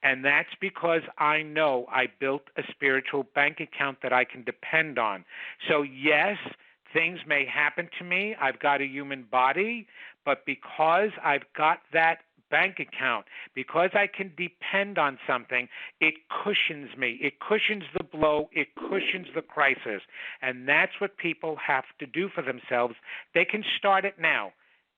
And that's because I know I built a spiritual bank account that I can depend on. So, yes, things may happen to me. I've got a human body, but because I've got that bank account, because I can depend on something, it cushions me. It cushions the blow. It cushions the crisis. And that's what people have to do for themselves. They can start it now.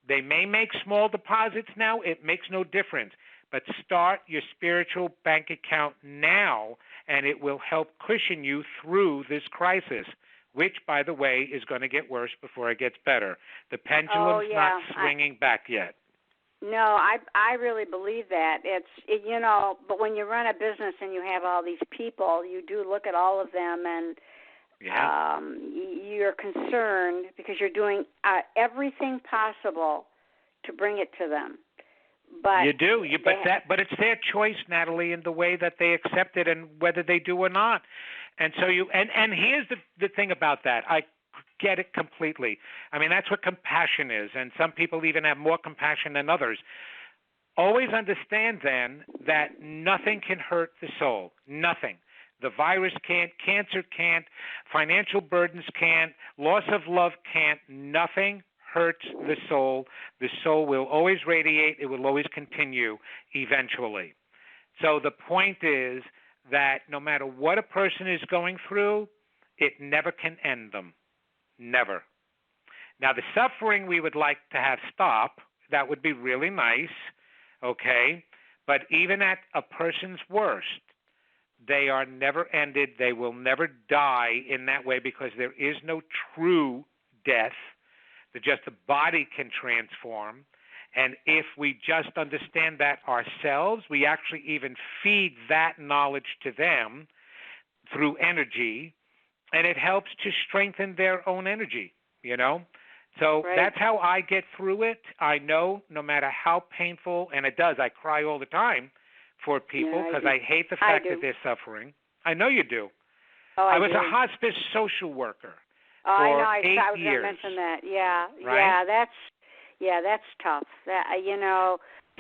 They may make small deposits now. It makes no difference. But start your spiritual bank account now, and it will help cushion you through this crisis, which, by the way, is going to get worse before it gets better. The pendulum's not swinging back yet. No, I really believe that. But when you run a business and you have all these people, you do look at all of them, and you're concerned because you're doing everything possible to bring it to them. But you do, but it's their choice, Natalie, in the way that they accept it and whether they do or not. And so and here's the thing about that. I get it completely. I mean, that's what compassion is, and some people even have more compassion than others. Always understand then that nothing can hurt the soul. Nothing. The virus can't, cancer can't, financial burdens can't, loss of love can't. Nothing hurts the soul. The soul will always radiate. It will always continue eventually. So the point is that no matter what a person is going through, it never can end them. Never. Now, the suffering we would like to have stop. That would be really nice, okay? But even at a person's worst, they are never ended. They will never die in that way because there is no true death. Just the body can transform. And if we just understand that ourselves, we actually even feed that knowledge to them through energy, and it helps to strengthen their own energy, So that's how I get through it. I know no matter how painful, and it does, I cry all the time for people because I hate the fact that they're suffering. I know you do. I was a hospice social worker. I know. I was going to mention that. Yeah, right? that's tough. That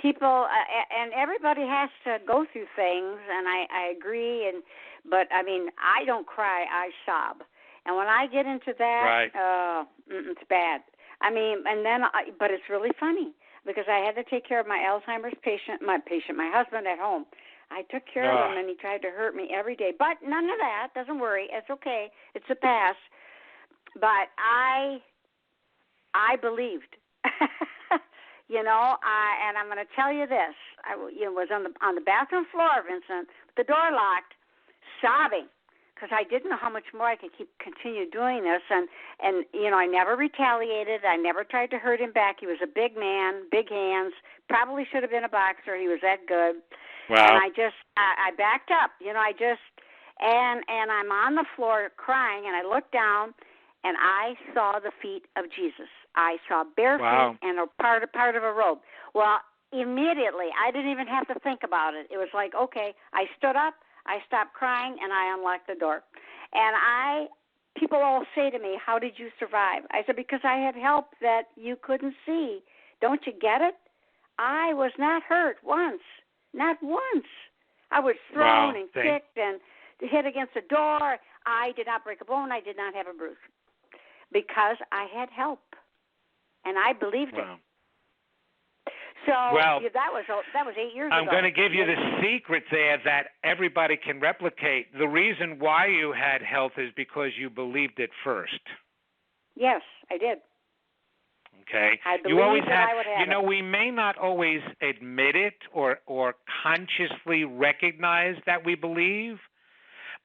people and everybody has to go through things, and I agree. But I mean, I don't cry. I sob, and when I get into that, it's bad. I mean, but it's really funny because I had to take care of my Alzheimer's patient, my husband at home. I took care of him, and he tried to hurt me every day. But none of that. Doesn't worry. It's okay. It's a past. But I believed, and I'm going to tell you this. I was on the bathroom floor, Vincent, with the door locked, sobbing, because I didn't know how much more I could continue doing this. And I never retaliated. I never tried to hurt him back. He was a big man, big hands, probably should have been a boxer. He was that good. Wow. And I backed up, and I'm on the floor crying, and I looked down, and I saw the feet of Jesus. I saw bare feet and a part of a robe. Well, immediately, I didn't even have to think about it. It was like, okay, I stood up, I stopped crying, and I unlocked the door. And people all say to me, how did you survive? I said, because I had help that you couldn't see. Don't you get it? I was not hurt once. Not once. I was thrown and kicked and hit against the door. I did not break a bone. I did not have a bruise. Because I had help, and I believed it. So that was 8 years ago. I'm going to give you the secret there that everybody can replicate. The reason why you had health is because you believed it first. Yes, I did. Okay. I believed that I would have it. We may not always admit it or consciously recognize that we believe.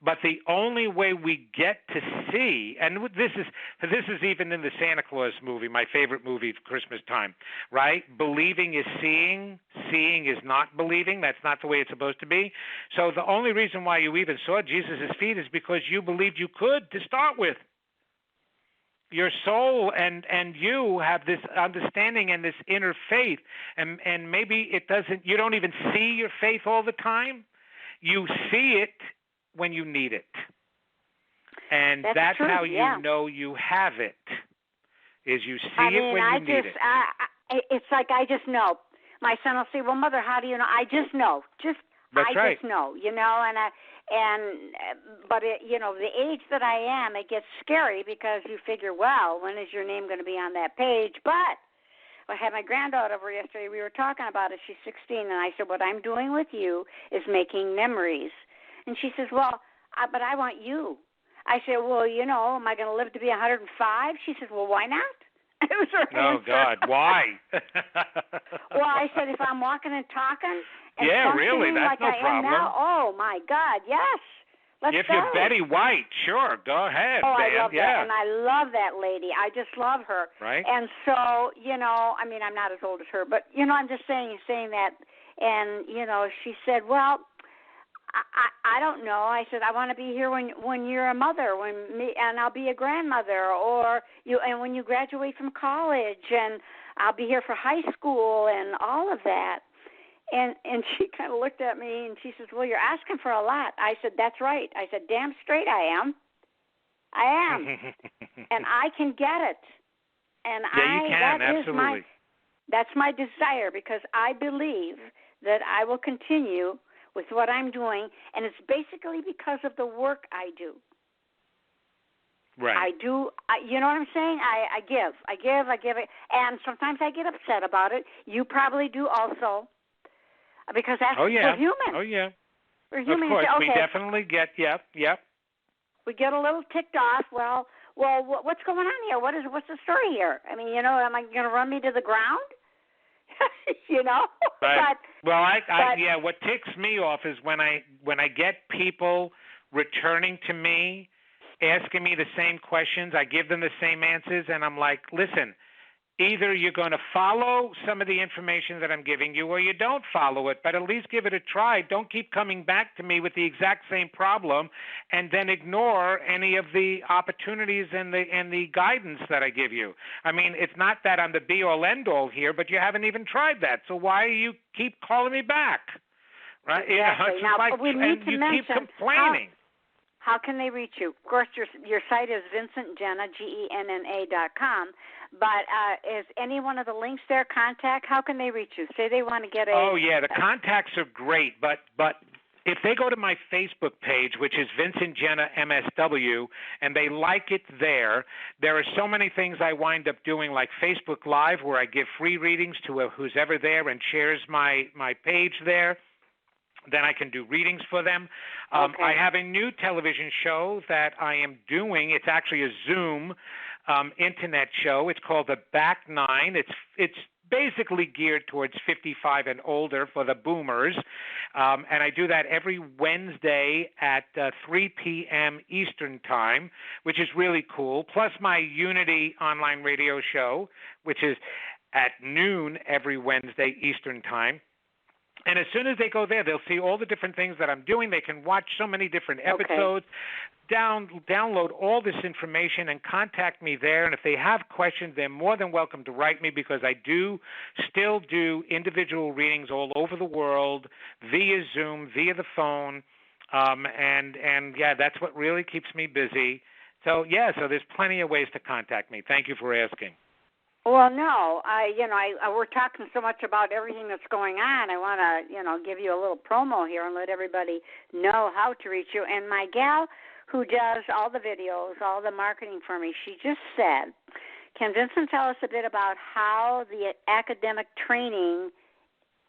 But the only way we get to see, and this is even in the Santa Claus movie, my favorite movie for Christmas time, right? Believing is seeing is not believing. That's not the way it's supposed to be. So the only reason why you even saw Jesus' feet is because you believed you could to start with. Your soul and you have this understanding and this inner faith, and maybe you don't even see your faith all the time. You see it when you need it. And that's how you know you have it, is you see it when you need it. It's like I just know. My son will say, well, Mother, how do you know? I just know. Just know, but the age that I am, it gets scary because you figure, well, when is your name going to be on that page? But Well, I had my granddaughter over yesterday. We were talking about it. She's 16, and I said, what I'm doing with you is making memories. And she says, well, but I want you. I said, well, am I going to live to be 105? She says, well, why not? It was her answer. God, why? Well, I said, if I'm walking and talking and really, that's like no I problem. am now, oh, my God, yes. Let's if go. you're Betty White, sure, go ahead. Oh, man. I love that, and I love that lady. I just love her. Right. And so, I mean, I'm not as old as her, but, I'm just saying that. And, she said, well, I don't know. I said, I want to be here when you're a mother, and I'll be a grandmother, and when you graduate from college, and I'll be here for high school and all of that. And she kind of looked at me, and she says, well, you're asking for a lot. I said, that's right. I said, damn straight I am. And I can get it. And you can, absolutely. That's my desire, because I believe that I will continue with what I'm doing, and it's basically because of the work I do. Right. I do, you know what I'm saying? I give, and sometimes I get upset about it. You probably do also, because that's we're human. Oh, yeah. We're human. Of course, okay. we definitely get, yep. We get a little ticked off. Well, what's going on here? What's the story here? I mean, am I going to run me to the ground? Right. What ticks me off is when I get people returning to me, asking me the same questions, I give them the same answers, and I'm like, listen, either you're going to follow some of the information that I'm giving you, or you don't follow it, but at least give it a try. Don't keep coming back to me with the exact same problem and then ignore any of the opportunities and the guidance that I give you. I mean, it's not that I'm the be-all, end-all here, but you haven't even tried that. So why do you keep calling me back? Right? Exactly. It's now, like, we need to mention, keep complaining. How can they reach you? Of course, your site is Vincent Genna, GENNA.com. But is any one of the links there, contact? How can they reach you? Say they want to get a... Oh, yeah, the contacts are great, but if they go to my Facebook page, which is Vincent Genna MSW, and they like it there are so many things I wind up doing, like Facebook Live, where I give free readings to who's ever there and shares my page there. Then I can do readings for them. Okay. I have a new television show that I am doing. It's actually a Zoom internet show. It's called The Back Nine. It's basically geared towards 55 and older for the boomers. And I do that every Wednesday at 3 p.m. Eastern Time, which is really cool. Plus my Unity online radio show, which is at noon every Wednesday Eastern Time. And as soon as they go there, they'll see all the different things that I'm doing. They can watch so many different episodes, download all this information, and contact me there. And if they have questions, they're more than welcome to write me, because I do still do individual readings all over the world via Zoom, via the phone. And that's what really keeps me busy. So there's plenty of ways to contact me. Thank you for asking. Well, no, we're talking so much about everything that's going on. I want to, give you a little promo here and let everybody know how to reach you. And my gal who does all the videos, all the marketing for me, she just said, can Vincent tell us a bit about how his academic training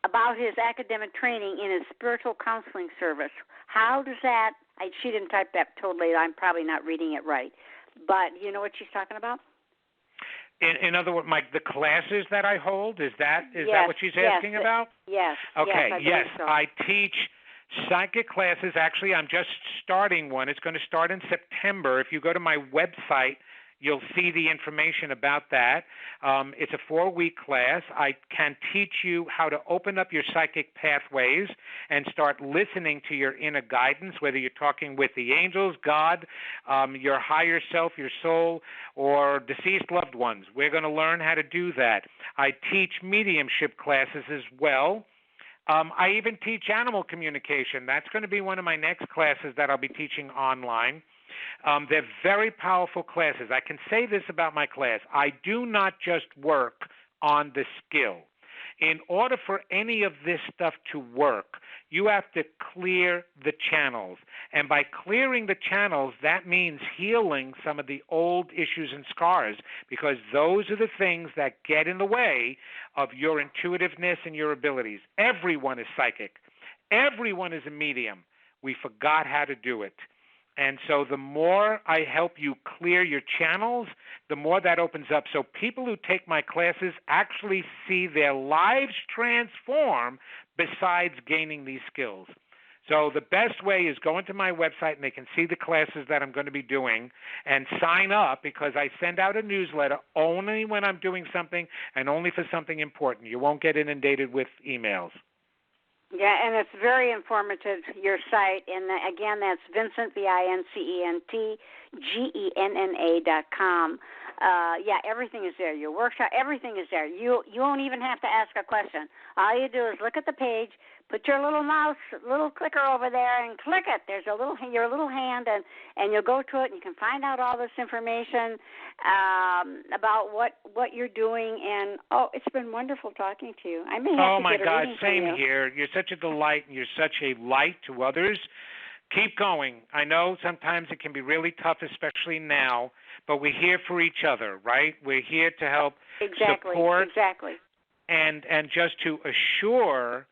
in his spiritual counseling service? How does that, she didn't type that totally, I'm probably not reading it right, but you know what she's talking about? In other words, the classes that I hold, is that what she's asking about? Yes. Okay, Yes. So. I teach psychic classes. Actually, I'm just starting one. It's going to start in September. If you go to my website, you'll see the information about that. It's a 4-week class. I can teach you how to open up your psychic pathways and start listening to your inner guidance, whether you're talking with the angels, God, your higher self, your soul, or deceased loved ones. We're going to learn how to do that. I teach mediumship classes as well. I even teach animal communication. That's going to be one of my next classes that I'll be teaching online. They're very powerful classes. I can say this about my class. I do not just work on the skill. In order for any of this stuff to work, You have to clear the channels. And by clearing the channels, that means healing some of the old issues and scars, because those are the things that get in the way of your intuitiveness and your abilities. Everyone is psychic. Everyone is a medium. We forgot how to do it. And so the more I help you clear your channels, the more that opens up. So people who take my classes actually see their lives transform besides gaining these skills. So the best way is go into my website and they can see the classes that I'm going to be doing and sign up, because I send out a newsletter only when I'm doing something and only for something important. You won't get inundated with emails. Yeah, and it's very informative, your site. And again, that's Vincent, VincentGenna.com. Yeah, everything is there. Your workshop, everything is there. You won't even have to ask a question. All you do is look at the page, put your little little clicker over there, and click it. There's your little hand, and you'll go to it, and you can find out all this information about what you're doing. And it's been wonderful talking to you. I may have to get a reading from you. Same here. You're such a delight, and you're such a light to others. Keep going. I know sometimes it can be really tough, especially now, but we're here for each other, right? We're here to help support. Exactly. And just to assure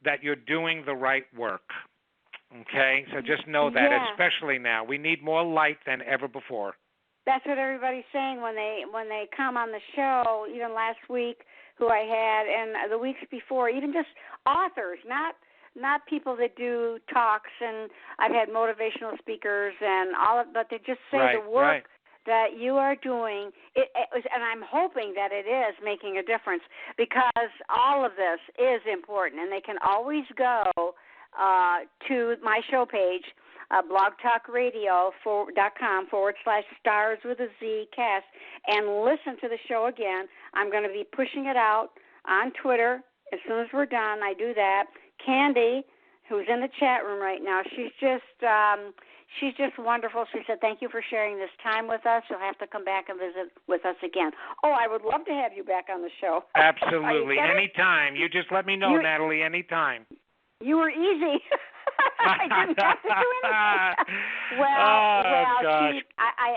that you're doing the right work. Okay? So just know that, especially now. We need more light than ever before. That's what everybody's saying when they come on the show, even last week, who I had, and the weeks before, even just authors, not people that do talks, and I've had motivational speakers and all of, but they just say the work that you are doing, and I'm hoping that it is making a difference, because all of this is important, and they can always go to my show page, blogtalkradio.com/StarZ with a Z cast, and listen to the show again. I'm going to be pushing it out on Twitter as soon as we're done. I do that. Candy, who's in the chat room right now, she's just wonderful. She said, thank you for sharing this time with us. You'll have to come back and visit with us again. Oh, I would love to have you back on the show. Absolutely. Anytime. You just let me know, Natalie, anytime. You were easy. I didn't have to do anything. Gosh.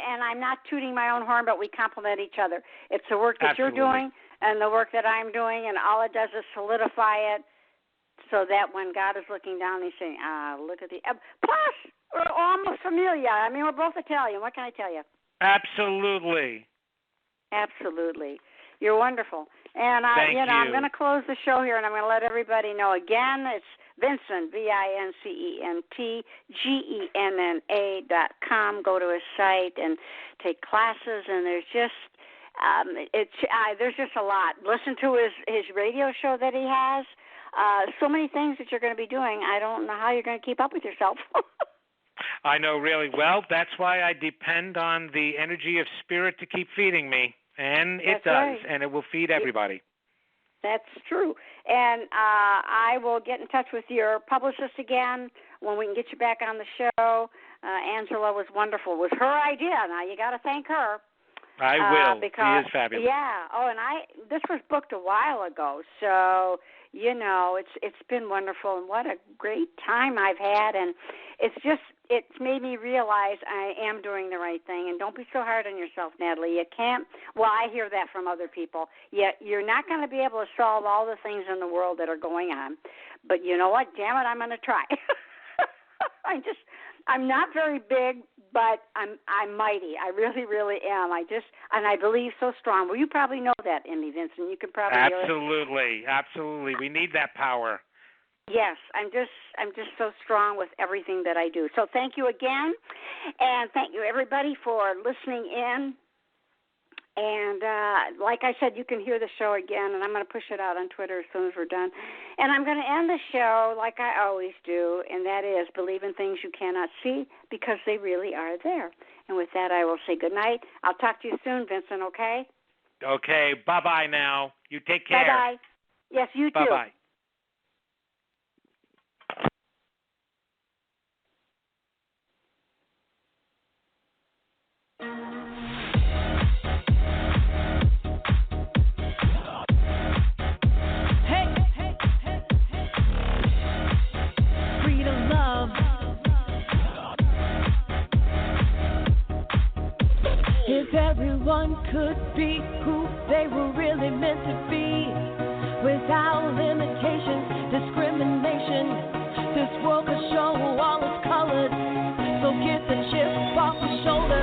And I'm not tooting my own horn, but we compliment each other. It's the work that you're doing and the work that I'm doing, and all it does is solidify it, so that when God is looking down, he's saying, look at the... Plus, we're almost familiar. I mean, we're both Italian. What can I tell you? Absolutely. You're wonderful. And I'm going to close the show here, and I'm going to let everybody know again. It's Vincent, VincentGenna.com. Go to his site and take classes, and there's just a lot. Listen to his radio show that he has. So many things that you're going to be doing. I don't know how you're going to keep up with yourself. I know really well. That's why I depend on the energy of spirit to keep feeding me. And it does, right. And it will feed everybody. That's true. And I will get in touch with your publicist again when we can get you back on the show. Angela was wonderful. It was her idea. Now, you got to thank her. I will. Because, she is fabulous. Yeah. Oh, and this was booked a while ago, so it's been wonderful, and what a great time I've had, and it's made me realize I am doing the right thing. And don't be so hard on yourself, Natalie. You can't. Well, I hear that from other people. Yet you're not going to be able to solve all the things in the world that are going on. But you know what? Damn it, I'm going to try. I'm not very big, but I'm mighty. I really, really am. And I believe so strong. Well, you probably know that in me, Vincent. You can probably Absolutely. We need that power. Yes, I'm just so strong with everything that I do. So thank you again, and thank you everybody for listening in. And like I said, you can hear the show again, and I'm going to push it out on Twitter as soon as we're done. And I'm going to end the show like I always do, and that is believe in things you cannot see because they really are there. And with that, I will say good night. I'll talk to you soon, Vincent, okay? Okay, bye-bye now. You take care. Bye-bye. Yes, you too. Bye-bye. If everyone could be who they were really meant to be, without limitations, discrimination, this world could show all its colors. So get the chip off your shoulder.